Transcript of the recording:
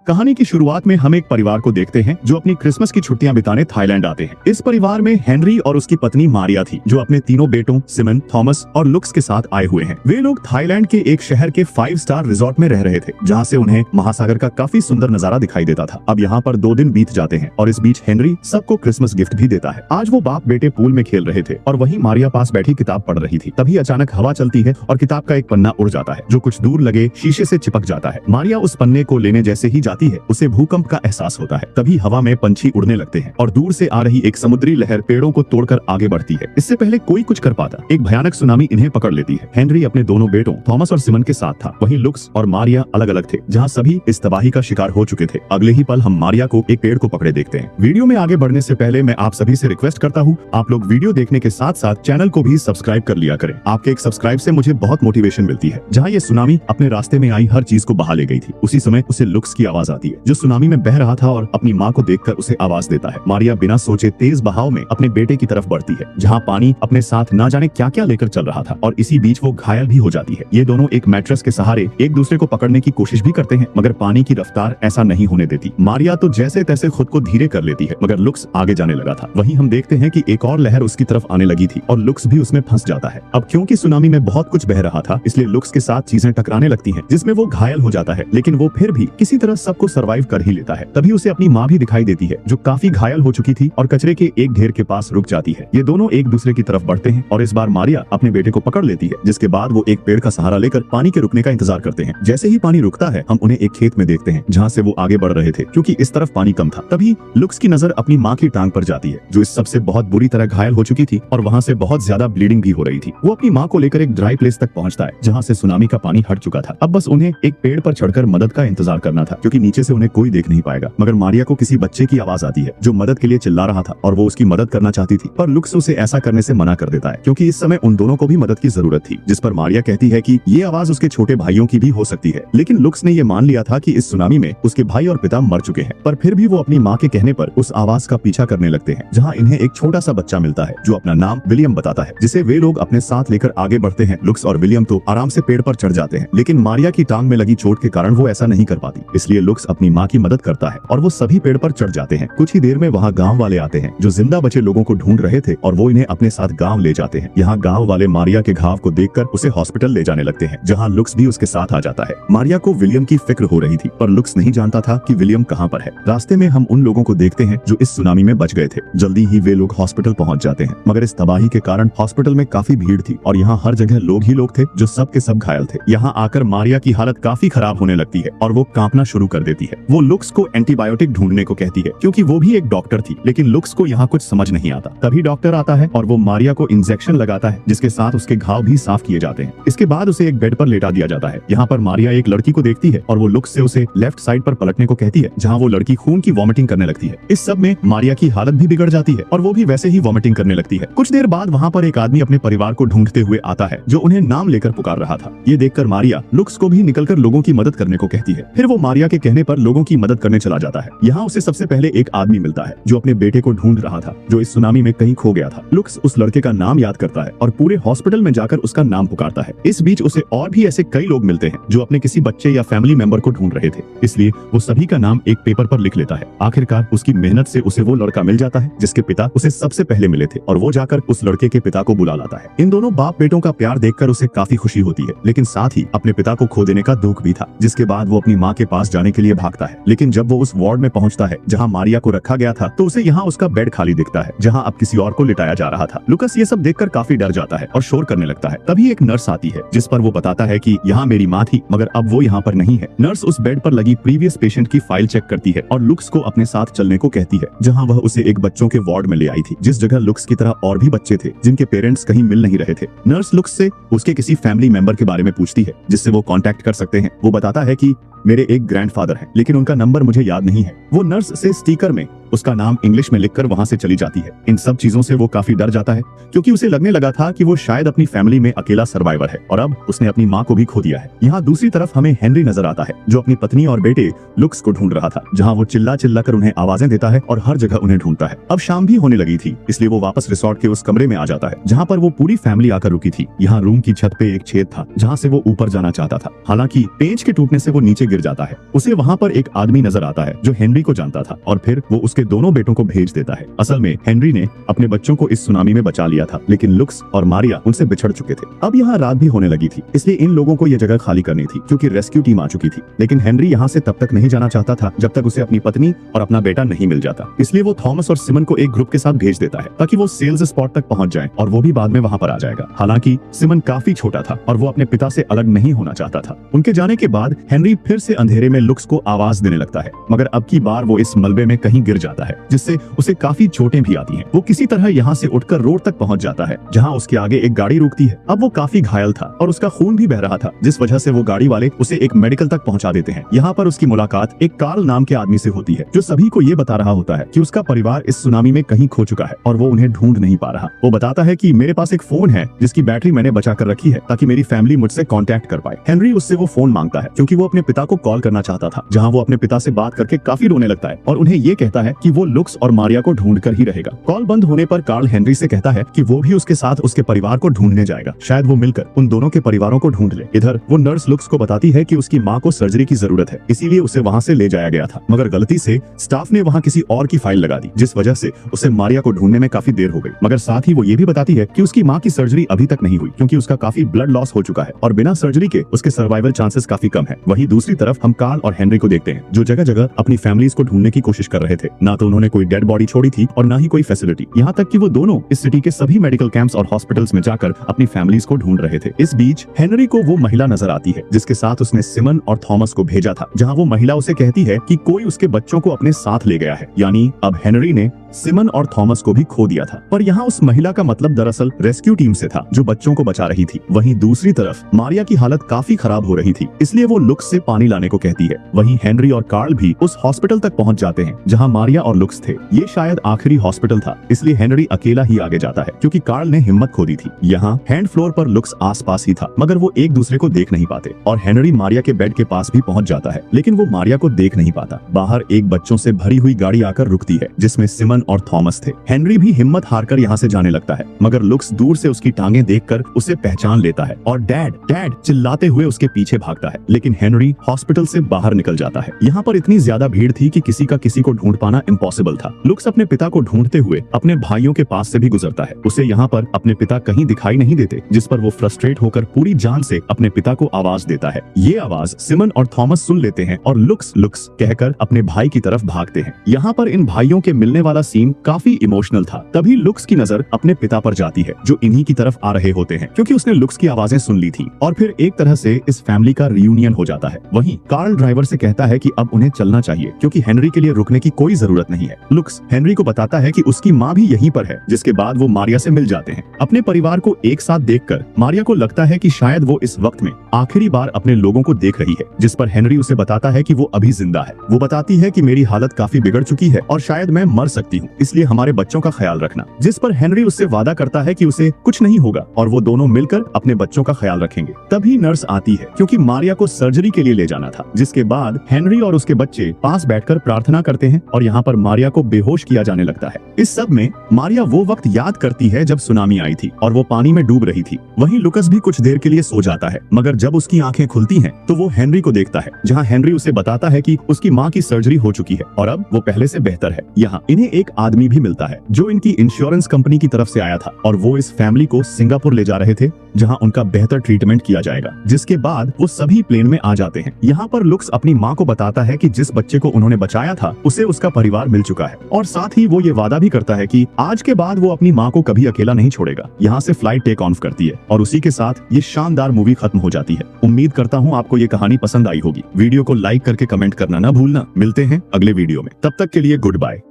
कहानी की शुरुआत में हम एक परिवार को देखते हैं जो अपनी क्रिसमस की छुट्टियां बिताने थाईलैंड आते हैं। इस परिवार में हेनरी और उसकी पत्नी मारिया थी, जो अपने तीनों बेटों सिमन, थॉमस और लुक्स के साथ आए हुए हैं। वे लोग थाईलैंड के एक शहर के 5 स्टार रिजॉर्ट में रह रहे थे, जहां से उन्हें महासागर का काफी सुंदर नजारा दिखाई देता था। अब यहाँ पर 2 दिन बीत जाते हैं और इस बीच हेनरी सबको क्रिसमस गिफ्ट भी देता है। आज वो बाप बेटे पूल में खेल रहे थे और वहीं मारिया पास बैठी किताब पढ़ रही थी। तभी अचानक हवा चलती है और किताब का एक पन्ना उड़ जाता है, जो कुछ दूर लगे शीशे से चिपक जाता है। मारिया उस पन्ने को लेने जैसे ही जाती है, उसे भूकंप का एहसास होता है। तभी हवा में पंछी उड़ने लगते हैं और दूर से आ रही एक समुद्री लहर पेड़ों को तोड़कर आगे बढ़ती है। इससे पहले कोई कुछ कर पाता, एक भयानक सुनामी इन्हें पकड़ लेती है। हेनरी अपने दोनों बेटों थॉमस और सिमन के साथ था, वहीं लुक्स और मारिया अलग अलग थे, जहां सभी इस तबाही का शिकार हो चुके थे। अगले ही पल हम मारिया को एक पेड़ को पकड़े देखते हैं। वीडियो में आगे बढ़ने से पहले मैं आप सभी से रिक्वेस्ट करता हूँ, आप लोग वीडियो देखने के साथ साथ चैनल को भी सब्सक्राइब कर लिया करें। आपके एक सब्सक्राइब से मुझे बहुत मोटिवेशन मिलती है। जहाँ ये सुनामी अपने रास्ते में आई हर चीज को बहा ले गई थी, उसी समय उसे लुक्स की आवाज आती है, जो सुनामी में बह रहा था और अपनी माँ को देखकर उसे आवाज देता है। मारिया बिना सोचे तेज बहाव में अपने बेटे की तरफ बढ़ती है, जहाँ पानी अपने साथ ना जाने क्या क्या लेकर चल रहा था, और इसी बीच वो घायल भी हो जाती है। ये दोनों एक मैट्रेस के सहारे एक दूसरे को पकड़ने की कोशिश भी करते हैं, मगर पानी की रफ्तार ऐसा नहीं होने देती। मारिया तो जैसे तैसे खुद को धीरे कर लेती है, मगर लुक्स आगे जाने लगा था। वहीं हम देखते हैं कि एक और लहर उसकी तरफ आने लगी थी और लुक्स भी उसमें फंस जाता है। अब क्योंकि सुनामी में बहुत कुछ बह रहा था, इसलिए लुक्स के साथ चीजें टकराने लगती हैं, जिसमें वो घायल हो जाता है, लेकिन वो फिर भी किसी तरह सबको सर्वाइव कर ही लेता है। तभी उसे अपनी माँ भी दिखाई देती है, जो काफी घायल हो चुकी थी और कचरे के एक ढेर के पास रुक जाती है। ये दोनों एक दूसरे की तरफ बढ़ते हैं और इस बार मारिया अपने बेटे को पकड़ लेती है, जिसके बाद वो एक पेड़ का सहारा लेकर पानी के रुकने का इंतजार करते हैं। जैसे ही पानी रुकता है, हम उन्हें एक खेत में देखते हैं, जहाँ से वो आगे बढ़ रहे थे, क्योंकि इस तरफ पानी कम था। तभी लुक्स की नजर अपनी माँ की टांग पर जाती है, जो इस सबसे बहुत बुरी तरह घायल हो चुकी थी और वहाँ से बहुत ज्यादा ब्लीडिंग भी हो रही थी। वो अपनी माँ को लेकर एक ड्राई प्लेस तक पहुँचता है, जहाँ से सुनामी का पानी हट चुका था। अब बस उन्हें एक पेड़ पर चढ़कर मदद का इंतजार करना था, क्योंकि नीचे से उन्हें कोई देख नहीं पाएगा। मगर मारिया को किसी बच्चे की आवाज आती है, जो मदद के लिए चिल्ला रहा था, और वो उसकी मदद करना चाहती थी, पर लुक्स उसे ऐसा करने से मना कर देता है, क्योंकि इस समय उन दोनों को भी मदद की जरूरत थी। जिस पर मारिया कहती है कि ये आवाज उसके छोटे भाइयों की भी हो सकती है, लेकिन लुक्स ने ये मान लिया था कि इस सुनामी में उसके भाई और पिता मर चुके हैं। पर फिर भी वो अपनी माँ के कहने पर उस आवाज का पीछा करने लगते हैं, जहाँ इन्हें एक छोटा सा बच्चा मिलता है, जो अपना नाम विलियम बताता है, जिसे वे लोग अपने साथ लेकर आगे बढ़ते हैं। लुक्स और विलियम तो आराम से पेड़ पर चढ़ जाते हैं, लेकिन मारिया की टांग में लगी चोट के कारण वो ऐसा नहीं कर पाती। इसलिए लुक्स अपनी माँ की मदद करता है और वो सभी पेड़ पर चढ़ जाते हैं। कुछ ही देर में वहाँ गाँव वाले आते हैं, जो जिंदा बचे लोगों को ढूंढ रहे थे, और वो इन्हें अपने साथ गांव ले जाते हैं। यहाँ गांव वाले मारिया के घाव को देखकर उसे हॉस्पिटल ले जाने लगते हैं, जहाँ लुक्स भी उसके साथ आ जाता है। मारिया को विलियम की फिक्र हो रही थी, पर लुक्स नहीं जानता था कि विलियम कहाँ पर है। रास्ते में हम उन लोगों को देखते हैं जो इस सुनामी में बच गए थे। जल्दी ही वे लोग हॉस्पिटल पहुँच जाते हैं, मगर इस तबाही के कारण हॉस्पिटल में काफी भीड़ थी और यहाँ हर जगह लोग ही लोग थे, जो सब के सब घायल थे। यहाँ आकर मारिया की हालत काफी खराब होने लगती है और वो कांपना शुरू कर देती है। वो लुक्स को एंटीबायोटिक ढूंढने को कहती है, क्योंकि वो भी एक डॉक्टर थी, लेकिन लुक्स को यहाँ कुछ समझ नहीं आता। तभी डॉक्टर आता है और वो मारिया को इंजेक्शन लगाता है, जिसके साथ उसके घाव भी साफ किए जाते हैं। इसके बाद उसे एक बेड पर लेटा दिया जाता है। यहाँ पर मारिया एक लड़की को देखती है और वो लुक्स से उसे लेफ्ट साइड पर पलटने को कहती है, जहाँ वो लड़की खून की वॉमिटिंग करने लगती है। इस सब में मारिया की हालत भी बिगड़ जाती है और वो भी वैसे ही वॉमिटिंग करने लगती है। कुछ देर बाद वहाँ पर एक आदमी अपने परिवार को ढूंढते हुए आता है, जो उन्हें नाम लेकर पुकार रहा था। ये देखकर मारिया लुक्स को भी निकलकर लोगों की मदद करने को कहती है। फिर वो मारिया के कहने पर लोगों की मदद करने चला जाता है। यहाँ उसे सबसे पहले एक आदमी मिलता है, जो अपने बेटे को ढूंढ रहा था, जो इस सुनामी में कहीं खो गया था। लुक्स उस लड़के का नाम याद करता है और पूरे हॉस्पिटल में जाकर उसका नाम पुकारता है। इस बीच उसे और भी ऐसे कई लोग मिलते हैं, जो अपने किसी बच्चे या फैमिली मेंबर को ढूंढ रहे थे, इसलिए वो सभी का नाम एक पेपर पर लिख लेता है। आखिरकार उसकी मेहनत से उसे वो लड़का मिल जाता है, जिसके पिता उसे सबसे पहले मिले थे, और वो जाकर उस लड़के के पिता को बुला लाता है। इन दोनों बाप बेटों का प्यार देखकर उसे काफी खुशी होती है, लेकिन साथ ही अपने पिता को खो देने का दुख भी था। जिसके बाद वो अपनी माँ के पास जाने के लिए भागता है, लेकिन जब वो उस वार्ड में पहुंचता है जहाँ मारिया को रखा गया था, तो उसे यहाँ उसका बेड खाली दिखता है, जहाँ अब किसी और को लिटाया जा रहा था। लुकस ये सब देखकर काफी डर जाता है और शोर करने लगता है। तभी एक नर्स आती है, जिस पर वो बताता है कि यहाँ मेरी माँ थी, मगर अब वो यहाँ पर नहीं है। नर्स उस बेड पर लगी प्रीवियस पेशेंट की फाइल चेक करती है और लुक्स को अपने साथ चलने को कहती है, जहाँ वह उसे एक बच्चों के वार्ड में ले आई थी, जिस जगह लुक्स की तरह और भी बच्चे थे, जिनके पेरेंट्स कहीं मिल नहीं रहे थे। नर्स लुक्स से उसके किसी फैमिली मेंबर के बारे में पूछती है, जिससे वो कांटेक्ट कर सकते हैं। वो बताता है कि मेरे एक ग्रैंडफादर हैं, लेकिन उनका नंबर मुझे याद नहीं है। वो नर्स से स्टिकर में उसका नाम इंग्लिश में लिखकर वहाँ से चली जाती है। इन सब चीजों से वो काफी डर जाता है क्योंकि उसे लगने लगा था कि वो शायद अपनी फैमिली में अकेला सर्वाइवर है और अब उसने अपनी माँ को भी खो दिया है। यहाँ दूसरी तरफ हमें हेनरी नजर आता है जो अपनी पत्नी और बेटे लुक्स को ढूंढ रहा था, जहाँ वो चिल्ला चिल्ला कर उन्हें आवाजें देता है और हर जगह उन्हें ढूंढता है। अब शाम भी होने लगी थी, इसलिए वो वापस रिसोर्ट के उस कमरे में आ जाता है जहाँ पर वो पूरी फैमिली आकर रुकी थी। यहाँ रूम की छत पे एक छेद था जहाँ से वो ऊपर जाना चाहता था, हालांकि पेंच के टूटने से वो नीचे गिर जाता है। उसे वहाँ पर एक आदमी नजर आता है जो हेनरी को जानता था और फिर वो उसके दोनों बेटों को भेज देता है। असल में हेनरी ने अपने बच्चों को इस सुनामी में बचा लिया था, लेकिन लुक्स और मारिया उनसे बिछड़ चुके थे। अब यहाँ रात भी होने लगी थी, इसलिए इन लोगों को ये जगह खाली करनी थी क्योंकि रेस्क्यू टीम आ चुकी थी। लेकिन हेनरी यहाँ से तब तक नहीं जाना चाहता था जब तक उसे अपनी पत्नी और अपना बेटा नहीं मिल जाता, इसलिए वो थॉमस और सिमन को एक ग्रुप के साथ भेज देता है ताकि वो सेल्स स्पॉट तक पहुंच जाएं और वो भी बाद में वहां पर आ जाएगा। हालांकि सिमन काफी छोटा था और वो अपने पिता से अलग नहीं होना चाहता था। उनके जाने के बाद हेनरी फिर से अंधेरे में लुक्स को आवाज देने लगता है, मगर अब की बार वो इस मलबे में कहीं गिर जाता है जिससे उसे काफी चोटें भी आती हैं। वो किसी तरह यहाँ से उठकर रोड तक पहुंच जाता है जहाँ उसके आगे एक गाड़ी रुकती है। अब वो काफी घायल था और उसका खून भी बह रहा था, जिस वजह से वो गाड़ी वाले उसे एक मेडिकल तक पहुंचा देते हैं। यहाँ पर उसकी मुलाकात एक कार्ल नाम के आदमी से होती है जो सभी को ये बता रहा होता है कि उसका परिवार इस सुनामी में कहीं खो चुका है और वो उन्हें ढूंढ नहीं पा रहा। वो बताता है कि मेरे पास एक फोन है जिसकी बैटरी मैंने बचा कर रखी है ताकि मेरी फैमिली मुझसे कांटेक्ट कर पाए। हेनरी उससे वो फोन मांगता है क्योंकि वो अपने पिता को कॉल करना चाहता था, जहाँ वो अपने पिता से बात करके काफी रोने लगता है और उन्हें ये कहता है कि वो लुक्स और मारिया को ढूंढ कर ही रहेगा। कॉल बंद होने पर कार्ल हेनरी से कहता है कि वो भी उसके साथ उसके परिवार को ढूंढने जाएगा, शायद वो मिलकर उन दोनों के परिवारों को ढूंढ ले। इधर वो नर्स लुक्स को बताती है कि उसकी माँ को सर्जरी की जरूरत है, इसीलिए उसे वहाँ से ले जाया गया था, मगर गलती से स्टाफ ने वहाँ किसी और की फाइल लगा दी, जिस वजह से उसे मारिया को ढूंढने में काफी देर हो गई। मगर साथ ही वो ये भी बताती है कि उसकी माँ की सर्जरी अभी तक नहीं हुई क्योंकि उसका काफी ब्लड लॉस हो चुका है और बिना सर्जरी के उसके सर्वाइवल चांसेस काफी कम है। वहीं दूसरी तरफ हम कार्ल और हेनरी को देखते हैं जो जगह जगह अपनी फैमिलीज को ढूंढने की कोशिश कर रहे थे। ना तो उन्होंने कोई डेड बॉडी छोड़ी थी और ना ही कोई फैसिलिटी, यहाँ तक कि वो दोनों इस सिटी के सभी मेडिकल कैंप्स और हॉस्पिटल्स में जाकर अपनी फैमिलीज को ढूंढ रहे थे। इस बीच हेनरी को वो महिला नजर आती है जिसके साथ उसने सिमन और थॉमस को भेजा था, जहाँ वो महिला उसे कहती है कि कोई उसके बच्चों को अपने साथ ले गया है, यानी अब हेनरी ने सिमन और थॉमस को भी खो दिया था। पर यहाँ उस महिला का मतलब दरअसल रेस्क्यू टीम से था जो बच्चों को बचा रही थी। वहीं दूसरी तरफ मारिया की हालत काफी खराब हो रही थी, इसलिए वो लुक्स से पानी लाने को कहती है। वहीं हेनरी और कार्ल भी उस हॉस्पिटल तक पहुंच जाते हैं जहाँ मारिया और लुक्स थे। ये शायद आखिरी हॉस्पिटल था, इसलिए हेनरी अकेला ही आगे जाता है क्योंकि कार्ल ने हिम्मत खो दी थी। यहाँ हैंड फ्लोर पर लुक्स आसपास ही था, मगर वो एक दूसरे को देख नहीं पाते और हेनरी मारिया के बेड के पास भी पहुंच जाता है, लेकिन वो मारिया को देख नहीं पाता। बाहर एक बच्चों से भरी हुई गाड़ी आकर रुकती है जिसमें सिमन और थॉमस थे। हेनरी भी हिम्मत हारकर यहाँ से जाने लगता है, मगर लुक्स दूर से उसकी टांगें देखकर उसे पहचान लेता है और डैड डैड चिल्लाते हुए उसके पीछे भागता है। लेकिन हेनरी हॉस्पिटल से बाहर निकल जाता है। यहाँ पर इतनी ज्यादा भीड़ थी कि किसी का किसी को ढूंढ पाना इम्पॉसिबल था। लुक्स अपने पिता को ढूंढते हुए अपने भाइयों के पास से भी गुजरता है। उसे यहाँ पर अपने पिता कहीं दिखाई नहीं देते, जिस पर वो फ्रस्ट्रेट होकर पूरी जान से अपने पिता को आवाज देता है। ये आवाज सिमन और थॉमस सुन लेते हैं और लुक्स लुक्स कहकर अपने भाई की तरफ भागते हैं। यहाँ पर इन भाइयों के मिलने वाला सीन काफी इमोशनल था। तभी लुक्स की नजर अपने पिता पर जाती है जो इन्हीं की तरफ आ रहे होते हैं क्योंकि उसने लुक्स की आवाजें सुन ली थी और फिर एक तरह से इस फैमिली का रियूनियन हो जाता है। वहीं कार्ल ड्राइवर से कहता है कि अब उन्हें चलना चाहिए क्योंकि हेनरी के लिए रुकने की कोई जरूरत नहीं है। लुक्स हेनरी को बताता है कि उसकी माँ भी यहीं पर है, जिसके बाद वो मारिया से मिल जाते हैं। अपने परिवार को एक साथ देखकर मारिया को लगता है कि शायद वो इस वक्त में आखिरी बार अपने लोगों को देख रही है, जिस पर हेनरी उसे बताता है कि वो अभी जिंदा है। वो बताती है कि मेरी हालत काफी बिगड़ चुकी है और शायद मैं मर सकती हूँ, इसलिए हमारे बच्चों का ख्याल रखना। जिस पर हेनरी उससे वादा करता है कि उसे कुछ नहीं होगा और वो दोनों मिलकर अपने बच्चों का ख्याल रखेंगे। तभी नर्स आती है क्योंकि मारिया को सर्जरी के लिए ले जाना था, जिसके बाद हेनरी और उसके बच्चे पास बैठकर प्रार्थना करते हैं और यहाँ पर मारिया को बेहोश किया जाने लगता है। इस सब में मारिया वो वक्त याद करती है जब सुनामी आई थी और वो पानी में डूब रही थी। वहीं लुकस भी कुछ देर के लिए सो जाता है, मगर जब उसकी आंखें खुलती हैं तो वो हेनरी को देखता है, जहाँ हेनरी उसे बताता है कि उसकी माँ की सर्जरी हो चुकी है और अब वो पहले से बेहतर है। यहाँ इन्हें एक आदमी भी मिलता है जो इनकी इंश्योरेंस कंपनी की तरफ से आया था और वो इस फैमिली को सिंगापुर ले जा रहे थे जहाँ उनका बेहतर ट्रीटमेंट किया जाएगा, जिसके बाद वो सभी प्लेन में आ जाते हैं। यहाँ पर लुक्स अपनी माँ को बताता है कि जिस बच्चे को उन्होंने बचाया था उसे उसका परिवार मिल चुका है और साथ ही वो ये वादा भी करता है कि आज के बाद वो अपनी माँ को कभी अकेला नहीं छोड़ेगा। यहाँ से फ्लाइट टेक ऑफ करती है और उसी के साथ ये शानदार मूवी खत्म हो जाती है। उम्मीद करता हूँ आपको ये कहानी पसंद आई होगी। वीडियो को लाइक करके कमेंट करना ना भूलना। मिलते हैं अगले वीडियो में, तब तक के लिए गुड बाय।